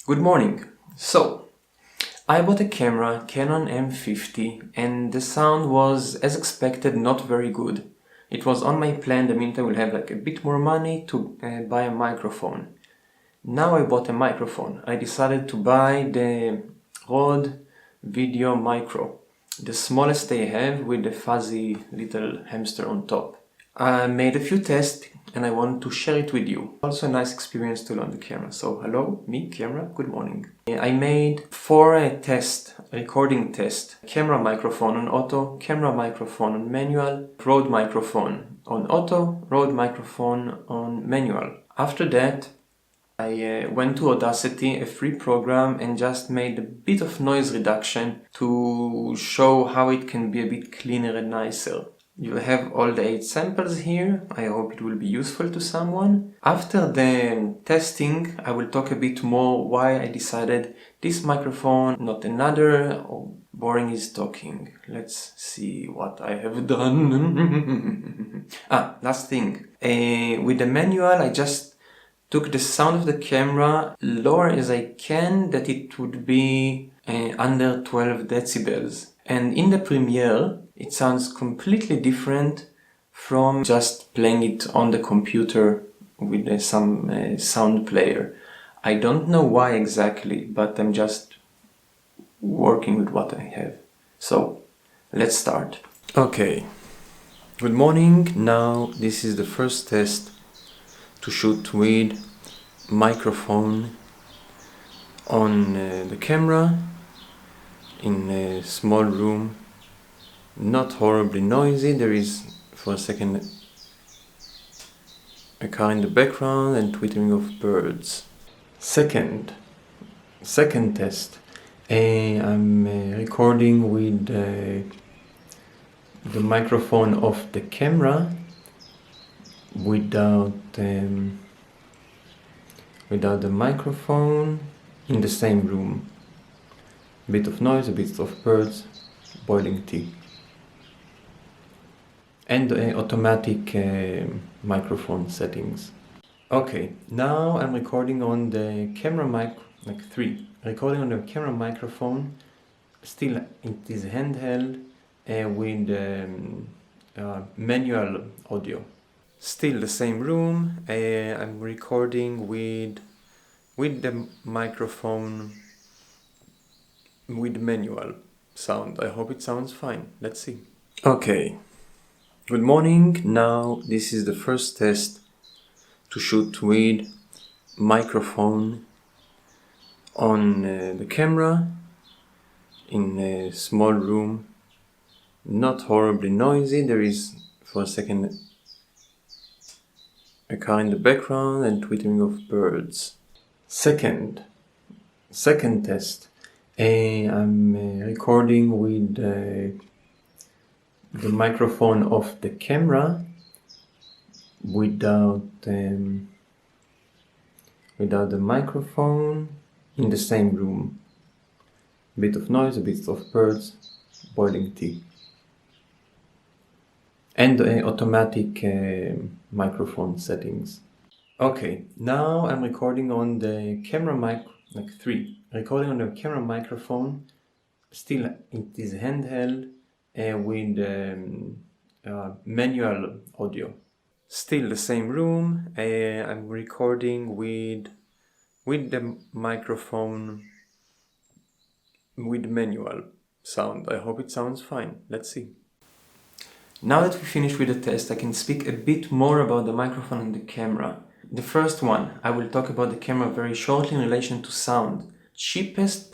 Good morning. I bought a camera, Canon M50, and the sound was, as expected, not very good. It was on my plan the minute I will have a bit more money to buy a microphone. Now I bought a microphone. I decided to buy the Rode Video Micro, the smallest they have with the fuzzy little hamster on top. I made a few tests and I want to share it with you. Also a nice experience to learn the camera. So hello, me, camera, good morning. I made 4 recording tests. Camera microphone on auto, camera microphone on manual, Rode microphone on auto, Rode microphone on manual. After that, I went to Audacity, a free program, and just made a bit of noise reduction to show how it can be a bit cleaner and nicer. You have all the 8 samples here. I hope it will be useful to someone. After the testing, I will talk a bit more why I decided this microphone, not another. Oh, boring is talking. Let's see what I have done. Last thing. With the manual, I just took the sound of the camera lower as I can, that it would be under 12 decibels. And in the Premiere, it sounds completely different from just playing it on the computer with some sound player. I don't know why exactly, but I'm just working with what I have. So, let's start. Okay, good morning. Now this is the first test to shoot with microphone on the camera in a small room, not horribly noisy. There is for a second a car in the background and twittering of birds. Second test. I'm recording with the microphone of the camera without the microphone in the same room. A bit of noise, a bit of birds, boiling tea. And automatic microphone settings. Okay, now I'm recording on the camera mic, recording on the camera microphone. Still, it is handheld with manual audio. Still the same room. I'm recording with the microphone with manual sound. I hope it sounds fine. Let's see. Okay. Good morning. Now this is the first test to shoot with microphone on the camera in a small room, not horribly noisy. There is for a second a car in the background and twittering of birds. Second test. I'm recording with the microphone of the camera without the microphone in the same room. A bit of noise, a bit of birds, boiling tea. And automatic microphone settings. Okay, now I'm recording on the camera mic, recording on the camera microphone. Still, it is handheld with manual audio. Still the same room. I'm recording with the microphone with manual sound. I hope it sounds fine. Let's see. Now that we finished with the test, I can speak a bit more about the microphone and the camera. The first one, I will talk about the camera very shortly in relation to sound. Cheapest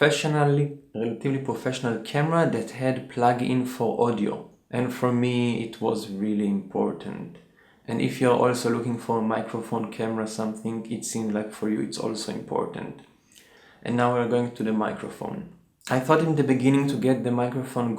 relatively professional camera that had plug-in for audio. And for me, it was really important. And if you're also looking for a microphone camera, something, it seemed like for you it's also important. And now we're going to the microphone. I thought in the beginning to get the microphone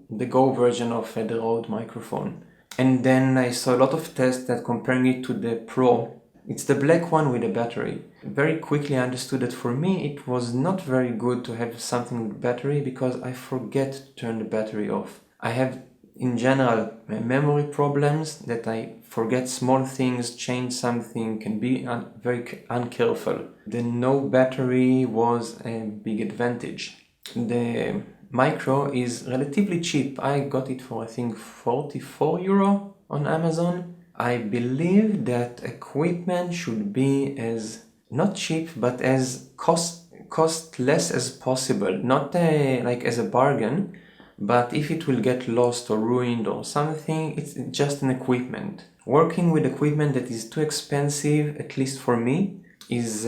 the Go version of the Rode microphone. And then I saw a lot of tests that comparing it to the Pro. It's the black one with a battery. Very quickly I understood that for me it was not very good to have something with battery because I forget to turn the battery off. I have in general memory problems, that I forget small things, change something, can be very uncareful. The no battery was a big advantage. The micro is relatively cheap. I got it for I think 44 euro on Amazon. I believe that equipment should be as not cheap but as cost less as possible, not like as a bargain, but if it will get lost or ruined or something, it's just an equipment. Working with equipment that is too expensive, at least for me, is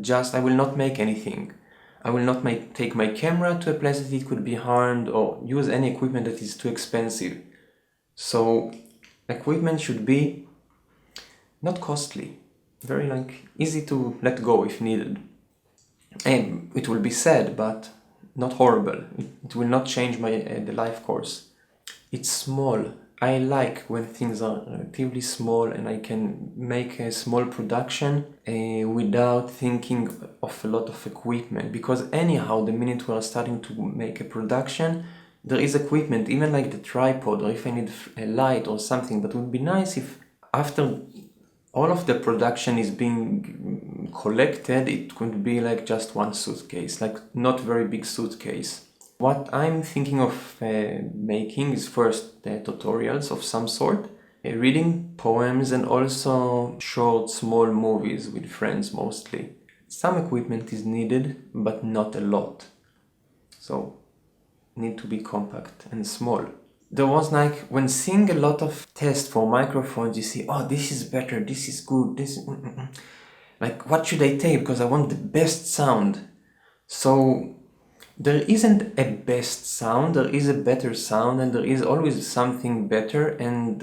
just, I will not make anything. I will not take my camera to a place that it could be harmed or use any equipment that is too expensive. So equipment should be not costly, very like easy to let go if needed. And it will be sad, but not horrible. It will not change my the life course. It's small. I like when things are relatively small and I can make a small production without thinking of a lot of equipment, because anyhow the minute we are starting to make a production there is equipment, even like the tripod, or if I need a light or something. But it would be nice if after all of the production is being collected, it could be like just one suitcase, like not very big suitcase. What I'm thinking of making is first tutorials of some sort, reading poems, and also short small movies with friends mostly. Some equipment is needed, but not a lot. So need to be compact and small. There was like, when seeing a lot of tests for microphones, you see, oh, this is better, this is good, this is... Like, what should I take? Because I want the best sound. So there isn't a best sound, there is a better sound, and there is always something better. And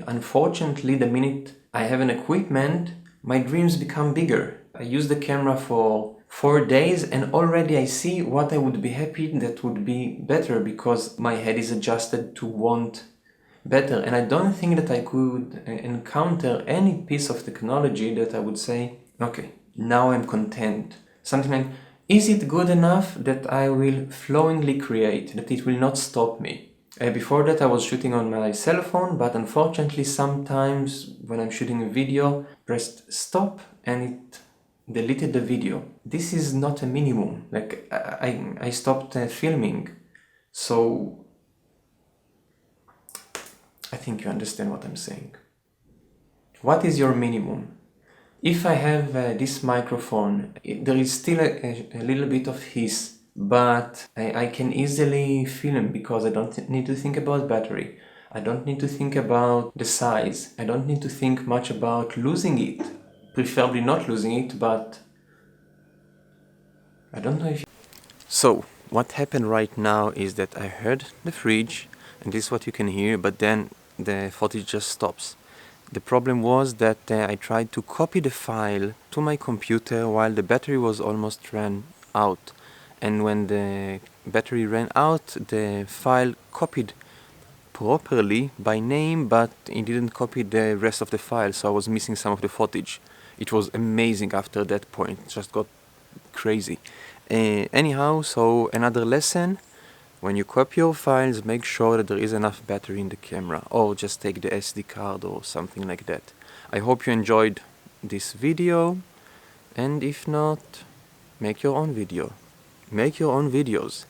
unfortunately, the minute I have an equipment, my dreams become bigger. I use the camera for 4 days and already I see what I would be happy that would be better, because my head is adjusted to want better. And I don't think that I could encounter any piece of technology that I would say, okay, now I'm content. Something like, is it good enough that I will flowingly create, that it will not stop me? Before that I was shooting on my cell phone, but unfortunately sometimes when I'm shooting a video, pressed stop and it deleted the video. This is not a minimum. Like I stopped filming. So I think you understand what I'm saying. What is your minimum? If I have this microphone, there is still a little bit of hiss, but I can easily film because I don't need to think about battery. I don't need to think about the size. I don't need to think much about losing it. Preferably not losing it, but I don't know if... So, what happened right now is that I heard the fridge, and this is what you can hear, but then the footage just stops. The problem was that I tried to copy the file to my computer while the battery was almost ran out. And when the battery ran out, the file copied properly by name, but it didn't copy the rest of the file, so I was missing some of the footage. It was amazing after that point, it just got crazy. Anyhow, so another lesson: when you copy your files, make sure that there is enough battery in the camera, or just take the SD card or something like that. I hope you enjoyed this video, and if not, make your own video. Make your own videos.